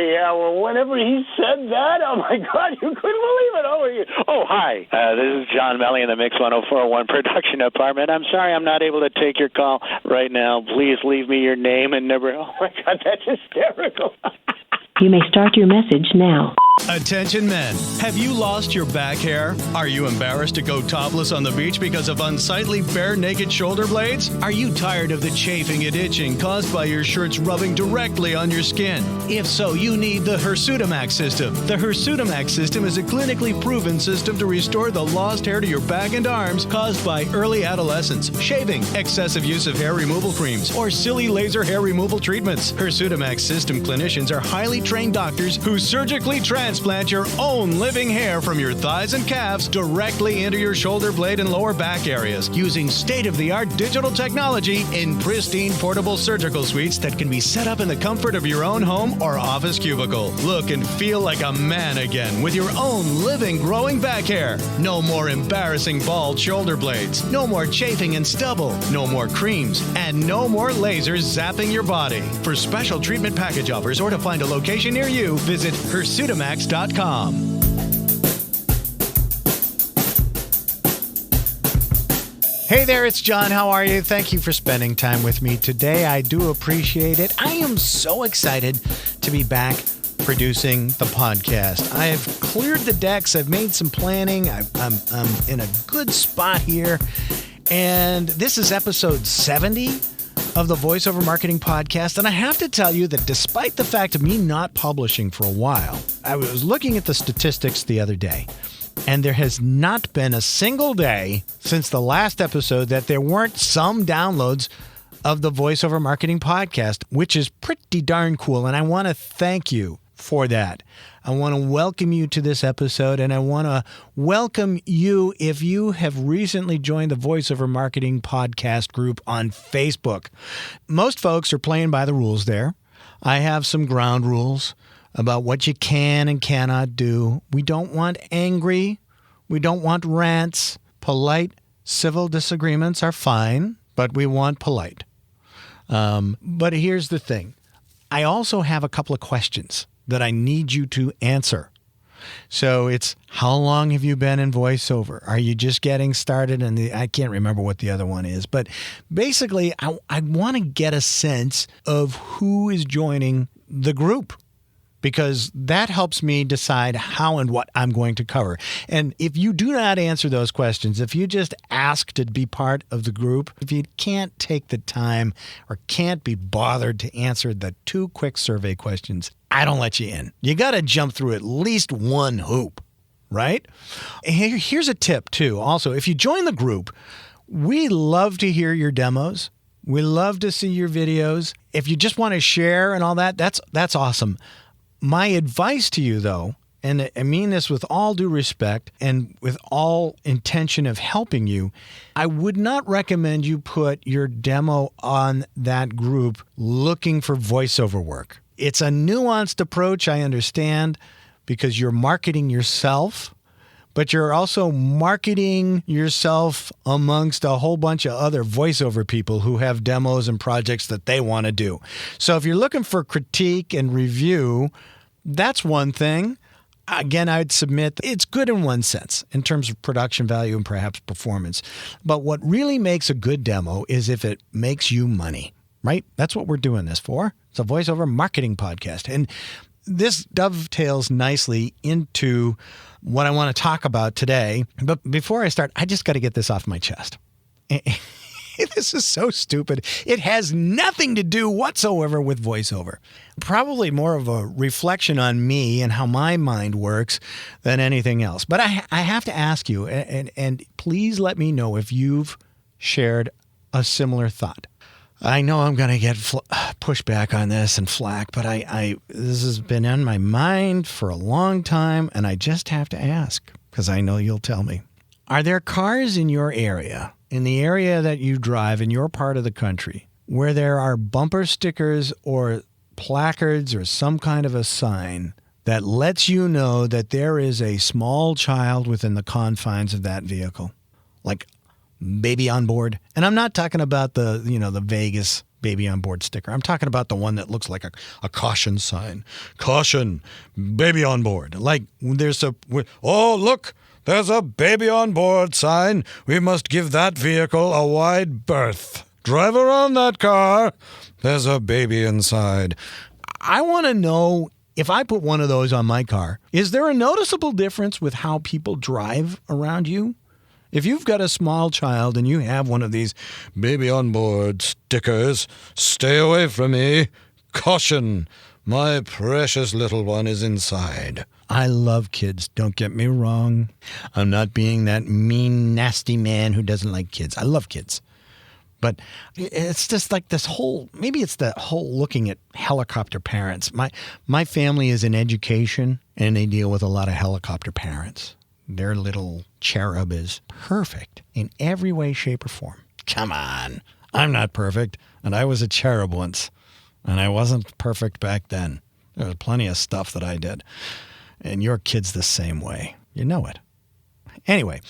Yeah, well, whenever he said that, oh, my God, you couldn't believe it. Oh, hi. This is John Melly in the Mix 1041 production department. I'm sorry I'm not able to take your call right now. Please leave me your name and number. Oh, my God, that's hysterical. You may start your message now. Attention men, have you lost your back hair? Are you embarrassed to go topless on the beach because of unsightly bare naked shoulder blades? Are you tired of the chafing and itching caused by your shirts rubbing directly on your skin? If so, you need the Hirsutamax system. The Hirsutamax system is a clinically proven system to restore the lost hair to your back and arms caused by early adolescence, shaving, excessive use of hair removal creams, or silly laser hair removal treatments. Hirsutamax system clinicians are highly trained doctors who surgically transplant your own living hair from your thighs and calves directly into your shoulder blade and lower back areas using state-of-the-art digital technology in pristine portable surgical suites that can be set up in the comfort of your own home or office cubicle. Look and feel like a man again with your own living growing back hair. No more embarrassing bald shoulder blades. No more chafing and stubble. No more creams. And no more lasers zapping your body. For special treatment package offers or to find a location near you, visit Hirsutamax.com. Hey there, it's John. How are you? Thank you for spending time with me today. I do appreciate it. I am so excited to be back producing the podcast. I have cleared the decks. I've made some planning. I'm in a good spot here. And this is episode 70 of the VoiceOver Marketing Podcast. And I have to tell you that despite the fact of me not publishing for a while, I was looking at the statistics the other day. And there has not been a single day since the last episode that there weren't some downloads of the VoiceOver Marketing Podcast, which is pretty darn cool. And I want to thank you for that. I want to welcome you to this episode, and I want to welcome you if you have recently joined the VoiceOver Marketing Podcast group on Facebook. Most folks are playing by the rules there. I have some ground rules about what you can and cannot do. We don't want angry. We don't want rants. Polite, civil disagreements are fine, but we want polite. But here's the thing. I also have a couple of questions that I need you to answer. So it's, how long have you been in VoiceOver? Are you just getting started? And I can't remember what the other one is. But basically, I want to get a sense of who is joining the group, because that helps me decide how and what I'm going to cover. And if you do not answer those questions, if you just ask to be part of the group, if you can't take the time or can't be bothered to answer the 2 quick survey questions, I don't let you in. You got to jump through at least one hoop, right? Here's a tip too. Also, if you join the group, we love to hear your demos. We love to see your videos. If you just want to share and all that, that's awesome. My advice to you, though, and I mean this with all due respect and with all intention of helping you, I would not recommend you put your demo on that group looking for voiceover work. It's a nuanced approach, I understand, because you're marketing yourself, but you're also marketing yourself amongst a whole bunch of other voiceover people who have demos and projects that they want to do. So if you're looking for critique and review, that's one thing. Again, I'd submit it's good in one sense in terms of production value and perhaps performance. But what really makes a good demo is if it makes you money, right? That's what we're doing this for. It's a VoiceOver Marketing Podcast. And this dovetails nicely into what I want to talk about today. But before I start, I just got to get this off my chest. This is so stupid. It has nothing to do whatsoever with voiceover. Probably more of a reflection on me and how my mind works than anything else. But I have to ask you, and please let me know if you've shared a similar thought. I know I'm going to get pushback on this and flack, but this has been on my mind for a long time, and I just have to ask, because I know you'll tell me. Are there cars in your area, in the area that you drive in your part of the country, where there are bumper stickers or placards or some kind of a sign that lets you know that there is a small child within the confines of that vehicle? Like baby on board. And I'm not talking about the Vegas baby on board sticker. I'm talking about the one that looks like a caution sign. Caution, baby on board. Like there's look, there's a baby on board sign. We must give that vehicle a wide berth. Drive around that car. There's a baby inside. I want to know, if I put one of those on my car, is there a noticeable difference with how people drive around you? If you've got a small child and you have one of these baby on board stickers, stay away from me. Caution, my precious little one is inside. I love kids, don't get me wrong. I'm not being that mean, nasty man who doesn't like kids. I love kids. But it's just like this whole, maybe it's the whole looking at helicopter parents. My family is in education, and they deal with a lot of helicopter parents. Their little cherub is perfect in every way, shape, or form. Come on. I'm not perfect, and I was a cherub once, and I wasn't perfect back then. There was plenty of stuff that I did. And your kid's the same way. You know it. Anyway,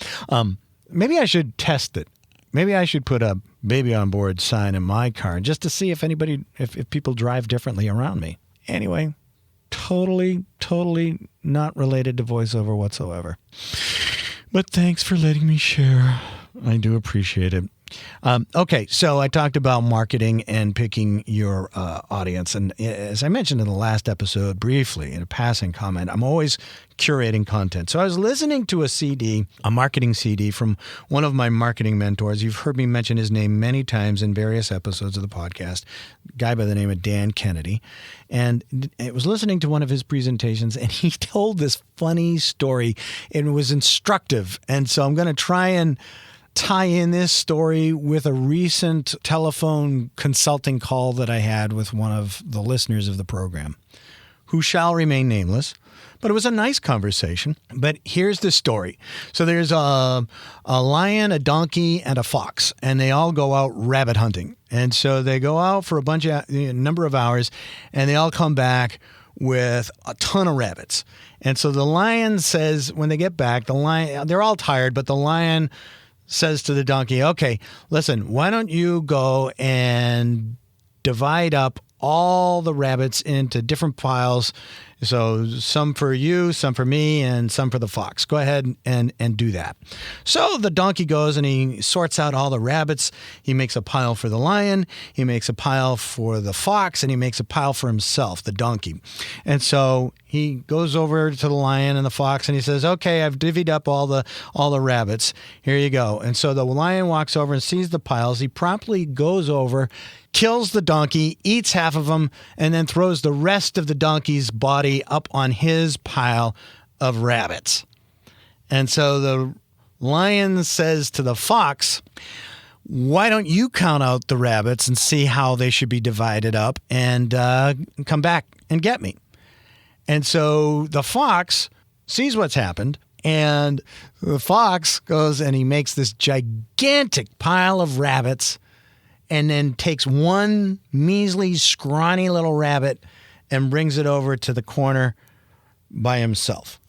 maybe I should test it. Maybe I should put a baby on board sign in my car just to see if people drive differently around me. Anyway, totally not related to voiceover whatsoever. But thanks for letting me share. I do appreciate it. Okay, so I talked about marketing and picking your audience. And as I mentioned in the last episode briefly, in a passing comment, I'm always curating content. So I was listening to a marketing CD from one of my marketing mentors. You've heard me mention his name many times in various episodes of the podcast, a guy by the name of Dan Kennedy. And I was listening to one of his presentations, and he told this funny story. It was instructive. And so I'm going to try and tie in this story with a recent telephone consulting call that I had with one of the listeners of the program, who shall remain nameless. But it was a nice conversation. But here's the story. So there's a lion, a donkey, and a fox, and they all go out rabbit hunting. And so they go out for a number of hours, and they all come back with a ton of rabbits. And so the lion says, when they get back, they're all tired, but the lion says to the donkey, okay, listen, why don't you go and divide up all the rabbits into different piles. So some for you, some for me, and some for the fox. Go ahead and do that. So the donkey goes and he sorts out all the rabbits. He makes a pile for the lion. He makes a pile for the fox, and he makes a pile for himself, the donkey. And so he goes over to the lion and the fox and he says, okay, I've divvied up all the rabbits. Here you go. And so the lion walks over and sees the piles. He promptly goes over, kills the donkey, eats half of them, and then throws the rest of the donkey's body up on his pile of rabbits. And so the lion says to the fox, why don't you count out the rabbits and see how they should be divided up and come back and get me? And so the fox sees what's happened, and the fox goes and he makes this gigantic pile of rabbits and then takes one measly, scrawny little rabbit and brings it over to the corner by himself.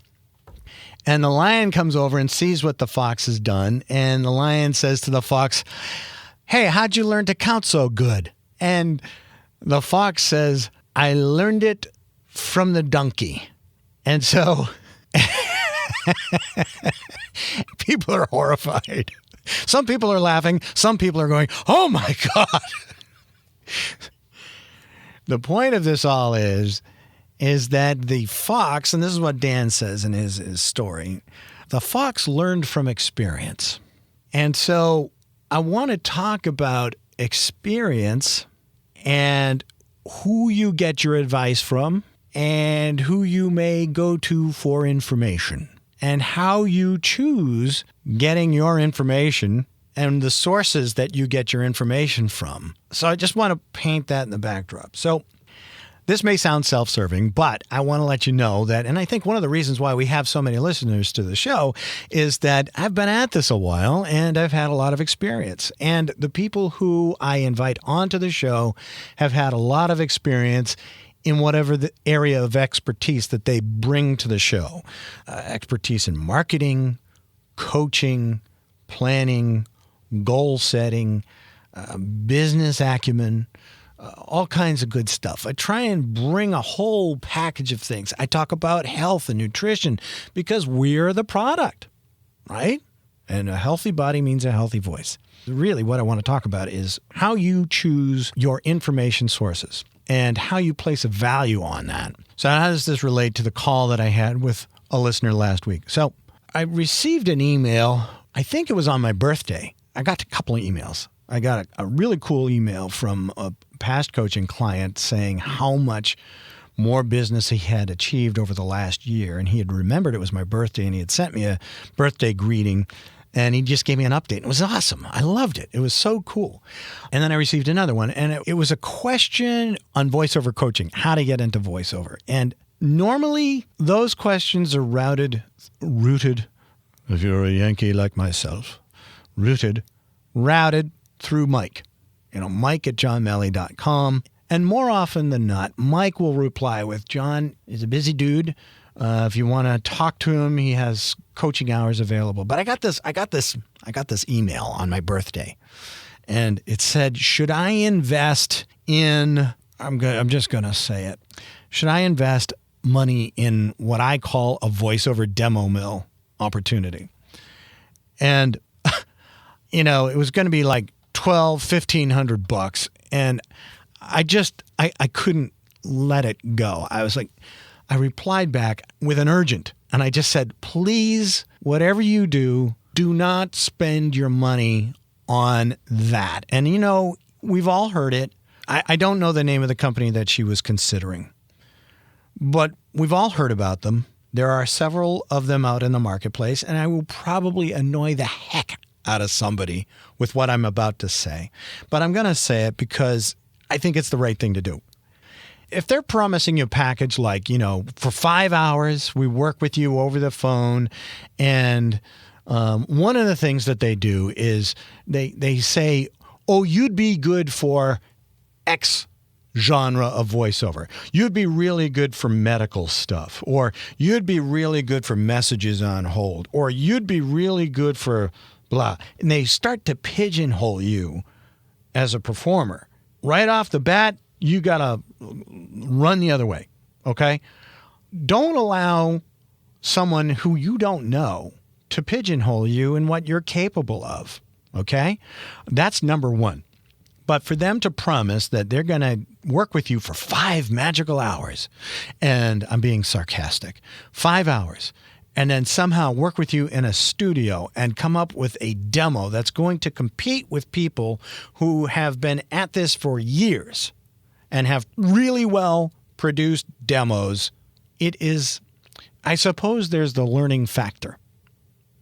And the lion comes over and sees what the fox has done, and the lion says to the fox, hey, how'd you learn to count so good? And the fox says, I learned it from the donkey. And so people are horrified. Some people are laughing. Some people are going, oh my God. The point of this all is that the fox, and this is what Dan says in his story, the fox learned from experience. And so I want to talk about experience and who you get your advice from and who you may go to for information and how you choose getting your information and the sources that you get your information from. So I just want to paint that in the backdrop. So this may sound self-serving, but I want to let you know that, and I think one of the reasons why we have so many listeners to the show is that I've been at this a while and I've had a lot of experience. And the people who I invite onto the show have had a lot of experience in whatever the area of expertise that they bring to the show. Expertise in marketing, coaching, planning, goal setting, business acumen, all kinds of good stuff. I try and bring a whole package of things. I talk about health and nutrition because we're the product, right? And a healthy body means a healthy voice. Really, what I want to talk about is how you choose your information sources and how you place a value on that. So how does this relate to the call that I had with a listener last week? So I received an email. I think it was on my birthday. I got a couple of emails. I got a really cool email from a past coaching client saying how much more business he had achieved over the last year. And he had remembered it was my birthday, and he had sent me a birthday greeting, and he just gave me an update. It was awesome. I loved it. It was so cool. And then I received another one, and it was a question on voiceover coaching, how to get into voiceover. And normally those questions are rooted, if you're a Yankee like myself, routed through Mike. Mike at johnmelly.com. And more often than not, Mike will reply with, John is a busy dude. If you want to talk to him, he has coaching hours available. But I got this email on my birthday, and it said, should I invest in, I'm just going to say it. Should I invest money in what I call a voiceover demo mill opportunity? And, it was going to be like $1,500. And I couldn't let it go. I replied back with an urgent, and I just said, please, whatever you do, do not spend your money on that. And, we've all heard it. I don't know the name of the company that she was considering, but we've all heard about them. There are several of them out in the marketplace, and I will probably annoy the heck out of somebody with what I'm about to say. But I'm going to say it because I think it's the right thing to do. If they're promising you a package like, for 5 hours, we work with you over the phone, and one of the things that they do is they say, oh, you'd be good for X genre of voiceover. You'd be really good for medical stuff, or you'd be really good for messages on hold, or you'd be really good for blah. And they start to pigeonhole you as a performer. Right off the bat, you got to run the other way, okay? Don't allow someone who you don't know to pigeonhole you in what you're capable of, okay? That's number one. But for them to promise that they're going to work with you for 5 magical hours, and I'm being sarcastic, 5 hours, and then somehow work with you in a studio and come up with a demo that's going to compete with people who have been at this for years and have really well produced demos, it is, I suppose there's the learning factor,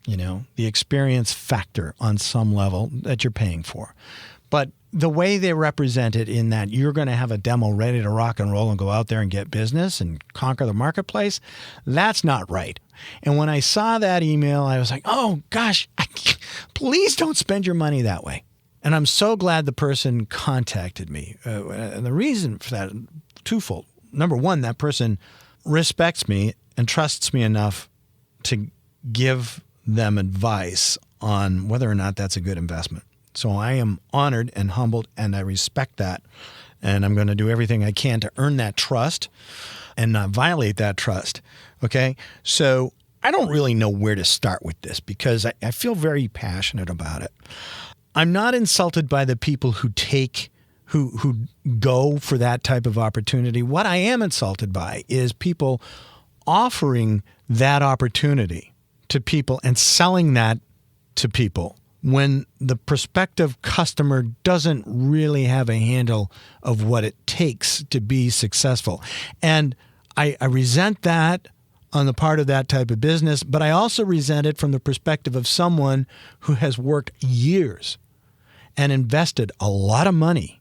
the experience factor on some level that you're paying for. But the way they represent it in that you're going to have a demo ready to rock and roll and go out there and get business and conquer the marketplace, that's not right. And when I saw that email, I was like, oh, gosh, please don't spend your money that way. And I'm so glad the person contacted me. And the reason for that, twofold. Number one, that person respects me and trusts me enough to give them advice on whether or not that's a good investment. So I am honored and humbled, and I respect that. And I'm going to do everything I can to earn that trust and not violate that trust. Okay? So I don't really know where to start with this because I feel very passionate about it. I'm not insulted by the people who go for that type of opportunity. What I am insulted by is people offering that opportunity to people and selling that to people when the prospective customer doesn't really have a handle of what it takes to be successful. And I resent that on the part of that type of business, but I also resent it from the perspective of someone who has worked years and invested a lot of money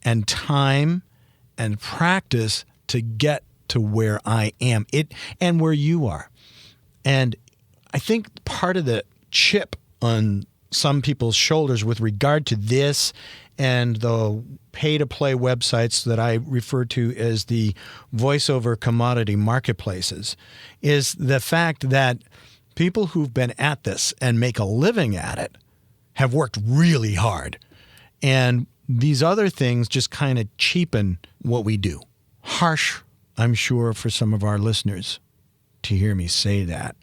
and time and practice to get to where I am and where you are. And I think part of the chip on some people's shoulders with regard to this and the pay-to-play websites that I refer to as the voiceover commodity marketplaces is the fact that people who've been at this and make a living at it have worked really hard. And these other things just kind of cheapen what we do. Harsh, I'm sure, for some of our listeners to hear me say that,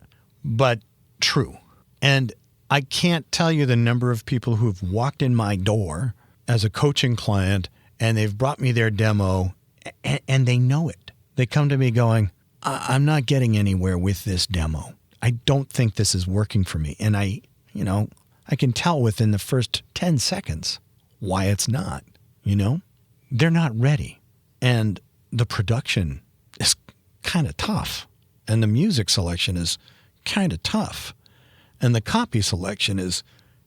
but true. And I can't tell you the number of people who've walked in my door as a coaching client and they've brought me their demo and they know it. They come to me going, I'm not getting anywhere with this demo. I don't think this is working for me. And I can tell within the first 10 seconds why it's not, They're not ready. And the production is kind of tough. And the music selection is kind of tough. And the copy selection is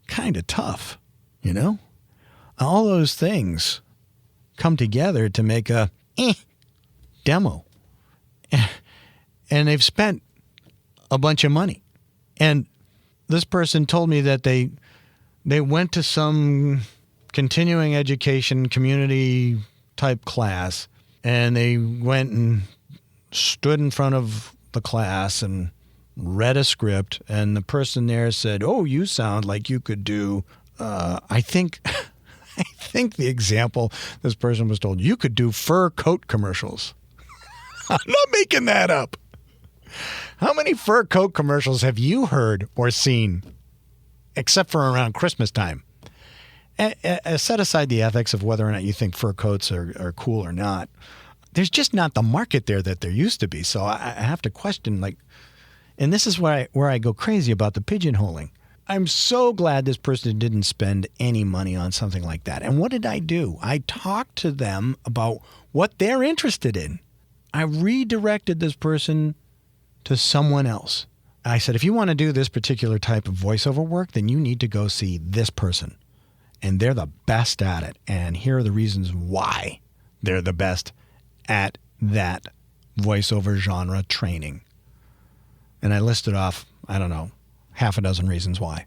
kind of tough, All those things come together to make a demo. And they've spent a bunch of money. And this person told me that they went to some continuing education community type class, and they went and stood in front of the class and read a script, and the person there said, "Oh, you sound like you could do," I think the example this person was told, you could do fur coat commercials. I'm not making that up. How many fur coat commercials have you heard or seen, except for around Christmas time? Set aside the ethics of whether or not you think fur coats are cool or not. There's just not the market there that there used to be. So I have to question, and this is where I go crazy about the pigeonholing. I'm so glad this person didn't spend any money on something like that. And what did I do? I talked to them about what they're interested in. I redirected this person to someone else. I said, if you want to do this particular type of voiceover work, then you need to go see this person. And they're the best at it. And here are the reasons why they're the best at that voiceover genre training. And I listed off, half a dozen reasons why.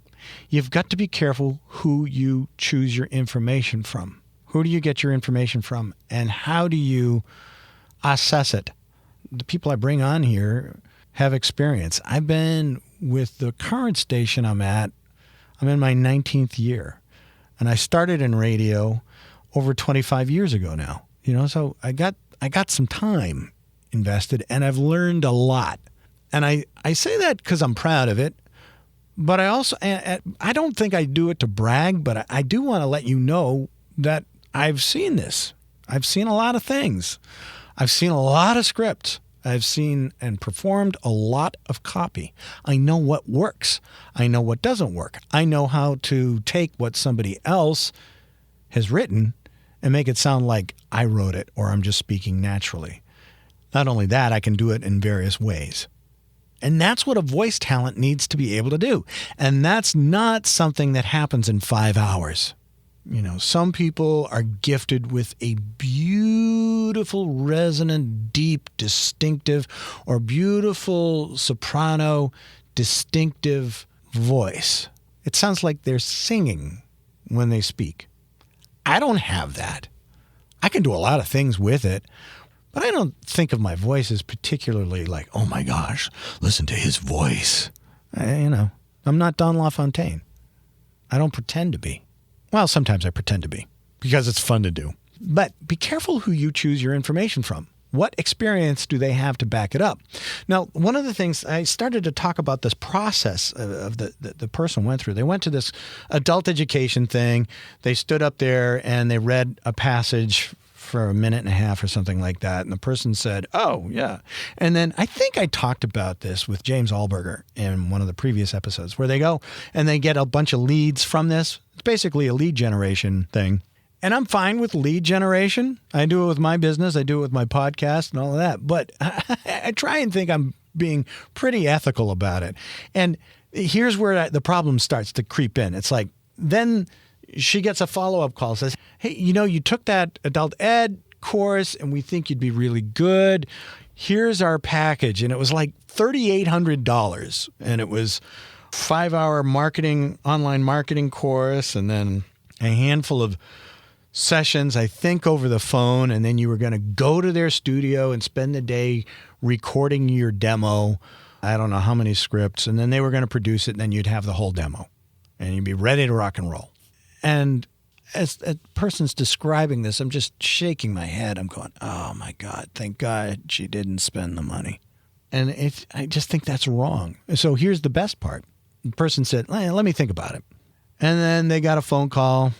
You've got to be careful who you choose your information from. Who do you get your information from? And how do you assess it? The people I bring on here have experience. I've been with the current station I'm in my 19th year. And I started in radio over 25 years ago now. So I got some time invested, and I've learned a lot. And I say that because I'm proud of it. But I also, I don't think I do it to brag, but I do want to let you know that I've seen this. I've seen a lot of things. I've seen a lot of scripts. I've seen and performed a lot of copy. I know what works. I know what doesn't work. I know how to take what somebody else has written and make it sound like I wrote it or I'm just speaking naturally. Not only that, I can do it in various ways. And that's what a voice talent needs to be able to do. And that's not something that happens in 5 hours. Some people are gifted with a beautiful, resonant, deep, distinctive, or beautiful soprano, distinctive voice. It sounds like they're singing when they speak. I don't have that. I can do a lot of things with it, but I don't think of my voice as particularly like, oh my gosh, listen to his voice. I'm not Don LaFontaine. I don't pretend to be. Well, sometimes I pretend to be because it's fun to do. But be careful who you choose your information from. What experience do they have to back it up? Now, one of the things I started to talk about this process of the person went through. They went to this adult education thing. They stood up there and they read a passage for a minute and a half or something like that. And the person said, oh, yeah. And then I think I talked about this with James Alberger in one of the previous episodes where they go and they get a bunch of leads from this. It's basically a lead generation thing. And I'm fine with lead generation. I do it with my business. I do it with my podcast and all of that. But I try and think I'm being pretty ethical about it. And here's where the problem starts to creep in. It's like, then she gets a follow-up call, says, hey, you took that adult ed course and we think you'd be really good. Here's our package. And it was like $3,800. And it was 5-hour online marketing course, and then a handful of sessions, I think, over the phone. And then you were going to go to their studio and spend the day recording your demo. I don't know how many scripts. And then they were going to produce it. And then you'd have the whole demo and you'd be ready to rock and roll. And as a person's describing this, I'm just shaking my head. I'm going, oh my God, thank God she didn't spend the money. And I just think that's wrong. So here's the best part. The person said, let me think about it. And then they got a phone call,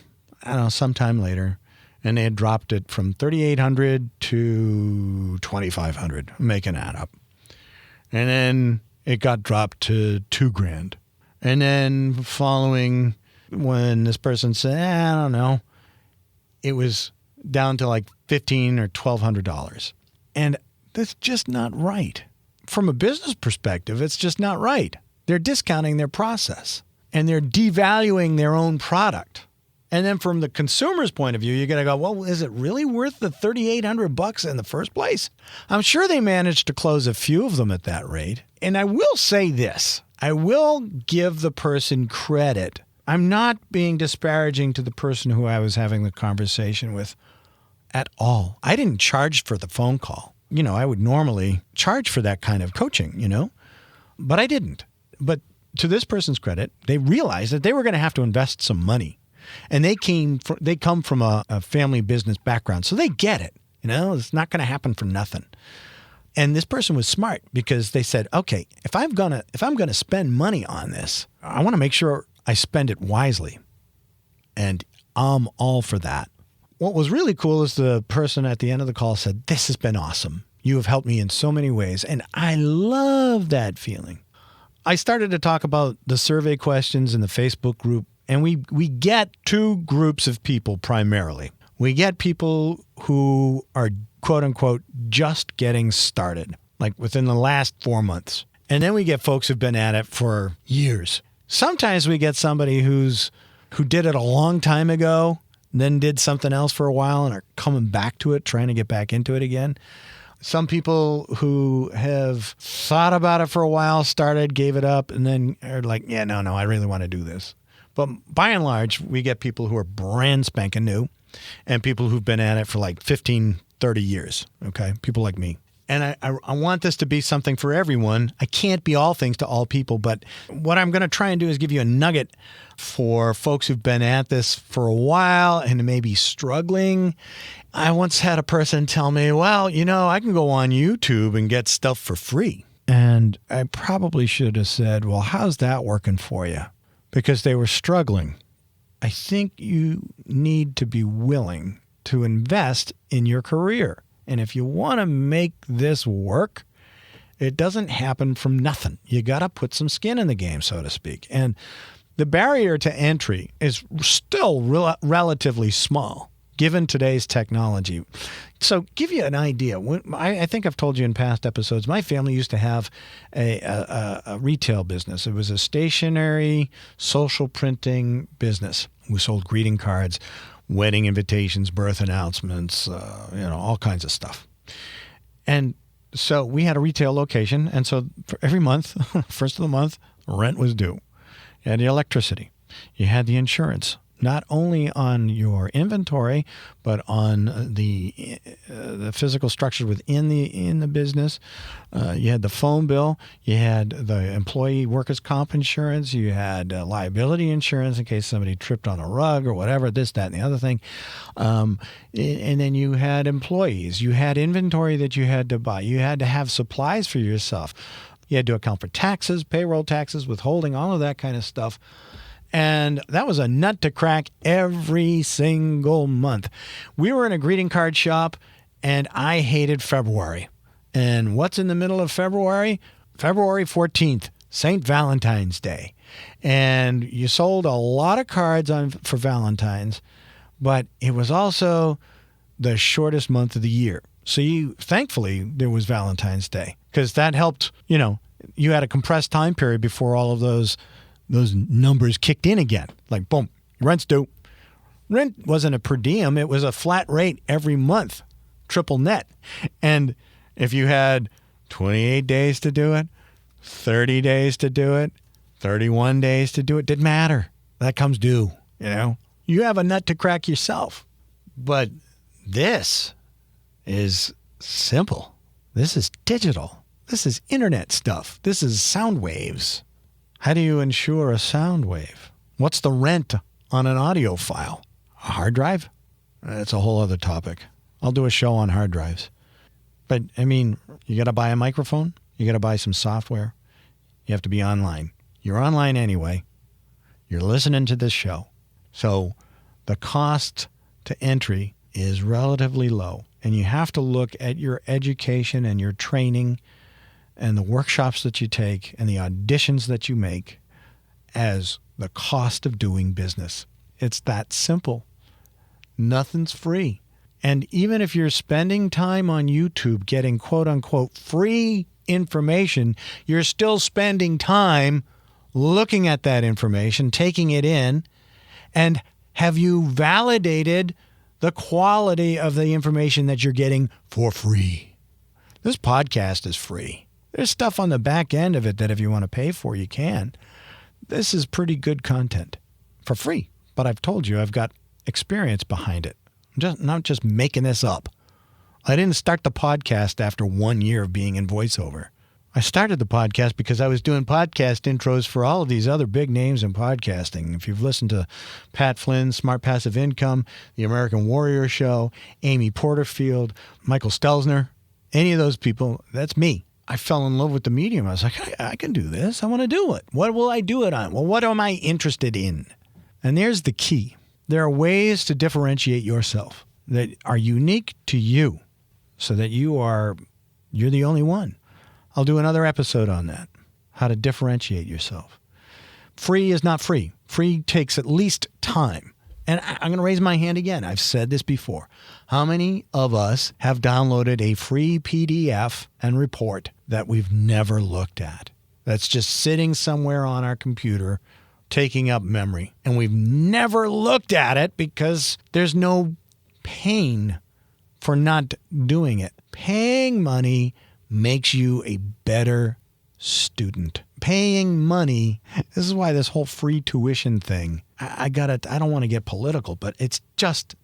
I don't know, sometime later, and they had dropped it from $3,800 to $2,500. I'm making that up. And then it got dropped to $2,000. And then following, when this person said, I don't know, it was down to like $1,500 or $1,200. And that's just not right. From a business perspective, it's just not right. They're discounting their process and they're devaluing their own product. And then from the consumer's point of view, you got to go, well, is it really worth the $3,800 in the first place? I'm sure they managed to close a few of them at that rate. And I will say this, I will give the person credit. I'm not being disparaging to the person who I was having the conversation with at all. I didn't charge for the phone call. I would normally charge for that kind of coaching, but I didn't. But to this person's credit, they realized that they were going to have to invest some money. And they come from a family business background, so they get it. It's not going to happen for nothing. And this person was smart because they said, okay, if I'm gonna spend money on this, I want to make sure I spend it wisely. And I'm all for that. What was really cool is the person at the end of the call said, this has been awesome. You have helped me in so many ways. And I love that feeling. I started to talk about the survey questions in the Facebook group, and we get two groups of people primarily. We get people who are, quote unquote, just getting started, like within the last 4 months. And then we get folks who've been at it for years. Sometimes we get somebody who did it a long time ago, then did something else for a while and are coming back to it, trying to get back into it again. Some people who have thought about it for a while, started, gave it up, and then are like, yeah, no, I really want to do this. But by and large, we get people who are brand spanking new and people who've been at it for like 15, 30 years, okay? People like me. And I want this to be something for everyone. I can't be all things to all people, but what I'm going to try and do is give you a nugget for folks who've been at this for a while and maybe struggling. I once had a person tell me, well, I can go on YouTube and get stuff for free. And I probably should have said, well, how's that working for you? Because they were struggling. I think you need to be willing to invest in your career. And if you want to make this work, it doesn't happen from nothing. You got to put some skin in the game, so to speak. And the barrier to entry is still relatively small, given today's technology. So give you an idea. I think I've told you in past episodes, my family used to have a retail business. It was a stationary social printing business. We sold greeting cards, wedding invitations, birth announcements, all kinds of stuff. And so we had a retail location. And so for every month, first of the month, rent was due. You had the electricity. You had the insurance, not only on your inventory, but on the physical structure within the business. You had the phone bill. You had the employee workers' comp insurance. You had liability insurance in case somebody tripped on a rug or whatever, this, that, and the other thing. And then you had employees. You had inventory that you had to buy. You had to have supplies for yourself. You had to account for taxes, payroll taxes, withholding, all of that kind of stuff. And that was a nut to crack every single month. We were in a greeting card shop, and I hated February. And what's in the middle of February? February 14th, St. Valentine's Day. And you sold a lot of cards for Valentine's, but it was also the shortest month of the year. So thankfully, there was Valentine's Day, because that helped, you had a compressed time period before all of those numbers kicked in again. Like, boom, rent's due. Rent wasn't a per diem. It was a flat rate every month, triple net. And if you had 28 days to do it, 30 days to do it, 31 days to do it, didn't matter. That comes due, You have a nut to crack yourself. But this is simple. This is digital. This is internet stuff. This is sound waves. How do you insure a sound wave? What's the rent on an audio file? A hard drive? That's a whole other topic. I'll do a show on hard drives. But, I mean, you got to buy a microphone. You got to buy some software. You have to be online. You're online anyway. You're listening to this show. So the cost to entry is relatively low. And you have to look at your education and your training and the workshops that you take and the auditions that you make as the cost of doing business. It's that simple. Nothing's free. And even if you're spending time on YouTube getting quote-unquote free information, you're still spending time looking at that information, taking it in, and have you validated the quality of the information that you're getting for free? This podcast is free. There's stuff on the back end of it that if you want to pay for, you can. This is pretty good content for free. But I've told you I've got experience behind it. I'm not just making this up. I didn't start the podcast after 1 year of being in voiceover. I started the podcast because I was doing podcast intros for all of these other big names in podcasting. If you've listened to Pat Flynn, Smart Passive Income, The American Warrior Show, Amy Porterfield, Michael Stelzner, any of those people, that's me. I fell in love with the medium. I was like, I can do this. I want to do it. What will I do it on? Well, what am I interested in? And there's the key. There are ways to differentiate yourself that are unique to you so that you're the only one. I'll do another episode on that, how to differentiate yourself. Free is not free. Free takes at least time. And I'm going to raise my hand again. I've said this before. How many of us have downloaded a free PDF and report that we've never looked at? That's just sitting somewhere on our computer, taking up memory. And we've never looked at it because there's no pain for not doing it. Paying money makes you a better student. Paying money, this is why this whole free tuition thing, I don't want to get political, but it's just,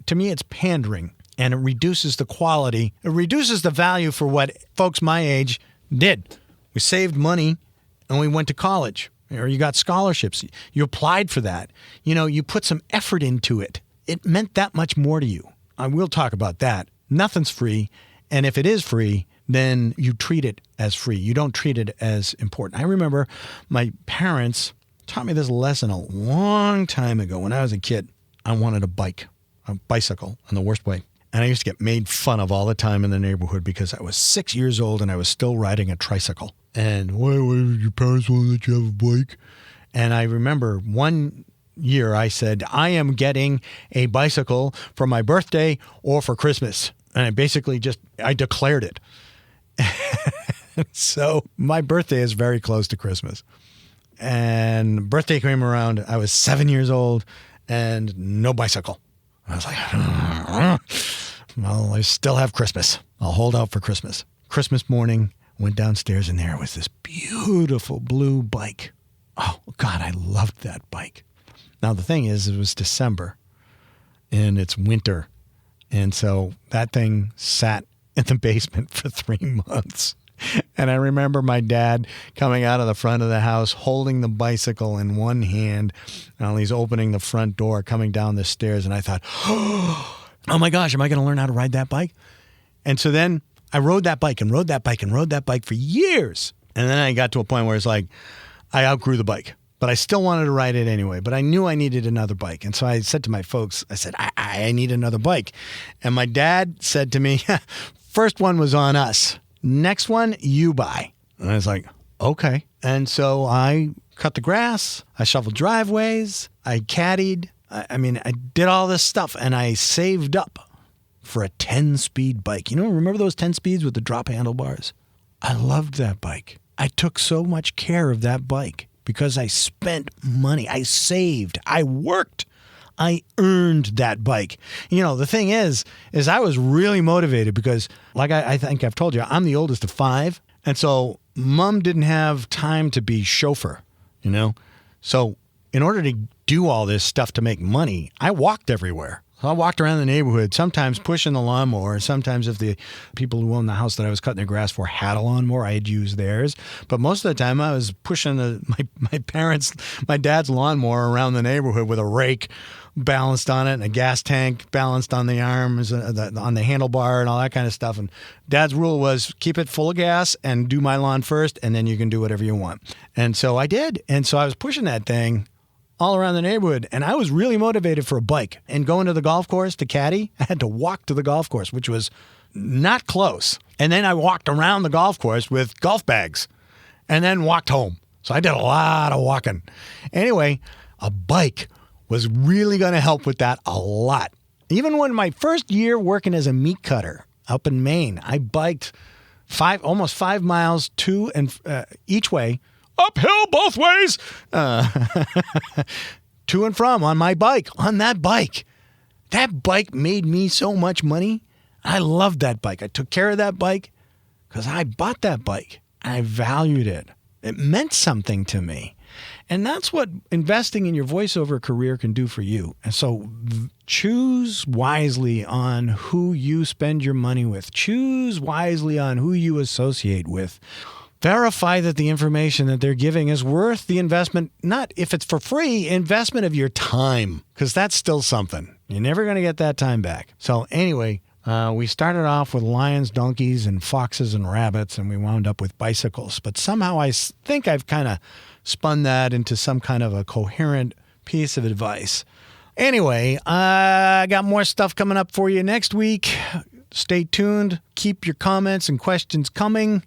to me, it's pandering, and it reduces the quality. It reduces the value for what folks my age did. We saved money and we went to college, or you got scholarships. You applied for that. You put some effort into it. It meant that much more to you. I will talk about that. Nothing's free. And if it is free, then you treat it as free. You don't treat it as important. I remember my parents taught me this lesson a long time ago. When I was a kid, I wanted a bicycle in the worst way. And I used to get made fun of all the time in the neighborhood because I was 6 years old and I was still riding a tricycle. And why did your parents want to let you have a bike? And I remember one year I said, I am getting a bicycle for my birthday or for Christmas. And I basically I declared it. So my birthday is very close to Christmas. And birthday came around. I was 7 years old and no bicycle. I was like, well, I still have Christmas. I'll hold out for Christmas. Christmas morning, went downstairs and there was this beautiful blue bike. Oh, God, I loved that bike. Now, the thing is, it was December and it's winter. And so that thing sat in the basement for 3 months. And I remember my dad coming out of the front of the house, holding the bicycle in one hand, and he's opening the front door, coming down the stairs. And I thought, oh my gosh, am I going to learn how to ride that bike? And so then I rode that bike and rode that bike and rode that bike for years. And then I got to a point where it's like, I outgrew the bike, but I still wanted to ride it anyway. But I knew I needed another bike. And so I said to my folks, I said, I need another bike. And my dad said to me, first one was on us. Next one, you buy. And I was like, okay. And so I cut the grass. I shoveled driveways. I caddied. I did all this stuff and I saved up for a 10-speed bike. Remember those 10 speeds with the drop handlebars? I loved that bike. I took so much care of that bike because I spent money. I saved. I worked. I earned that bike. The thing is I was really motivated because, like I think I've told you, I'm the oldest of 5. And so Mom didn't have time to be chauffeur, So in order to do all this stuff to make money, I walked everywhere. So I walked around the neighborhood, sometimes pushing the lawnmower. Sometimes if the people who owned the house that I was cutting their grass for had a lawnmower, I'd use theirs. But most of the time I was pushing my dad's lawnmower around the neighborhood with a rake balanced on it and a gas tank balanced on the arms, on the handlebar and all that kind of stuff. And Dad's rule was keep it full of gas and do my lawn first, and then you can do whatever you want. And so I did. And so I was pushing that thing all around the neighborhood, and I was really motivated for a bike. And going to the golf course to caddy, I had to walk to the golf course, which was not close. And then I walked around the golf course with golf bags and then walked home. So I did a lot of walking. Anyway, a bike was really going to help with that a lot. Even when my first year working as a meat cutter up in Maine, I biked almost 5 miles to and each way, uphill both ways, to and from on my bike, on that bike. That bike made me so much money. I loved that bike. I took care of that bike because I bought that bike. I valued it. It meant something to me. And that's what investing in your voiceover career can do for you. And so choose wisely on who you spend your money with. Choose wisely on who you associate with. Verify that the information that they're giving is worth the investment, not if it's for free, investment of your time, because that's still something. You're never going to get that time back. So anyway, we started off with lions, donkeys, and foxes and rabbits, and we wound up with bicycles. But somehow I think I've kind of spun that into some kind of a coherent piece of advice. Anyway, I got more stuff coming up for you next week. Stay tuned. Keep your comments and questions coming.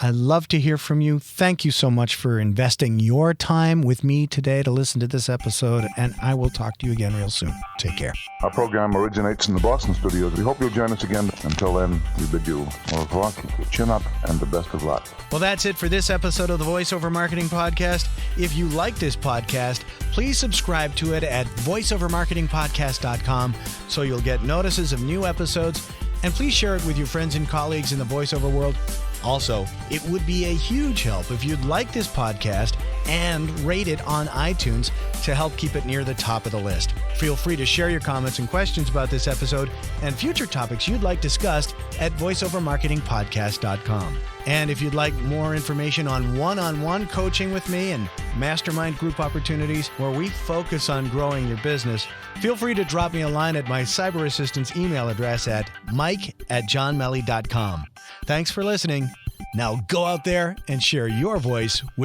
I'd love to hear from you. Thank you so much for investing your time with me today to listen to this episode, and I will talk to you again real soon. Take care. Our program originates in the Boston studios. We hope you'll join us again. Until then, we bid you au revoir, keep your chin up, and the best of luck. Well, that's it for this episode of the VoiceOver Marketing Podcast. If you like this podcast, please subscribe to it at voiceovermarketingpodcast.com so you'll get notices of new episodes, and please share it with your friends and colleagues in the voiceover world. Also, it would be a huge help if you'd like this podcast and rate it on iTunes to help keep it near the top of the list. Feel free to share your comments and questions about this episode and future topics you'd like discussed at voiceovermarketingpodcast.com. And if you'd like more information on one-on-one coaching with me and mastermind group opportunities where we focus on growing your business, feel free to drop me a line at my cyber assistant's email address at mike@johnmelly.com. Thanks for listening. Now go out there and share your voice with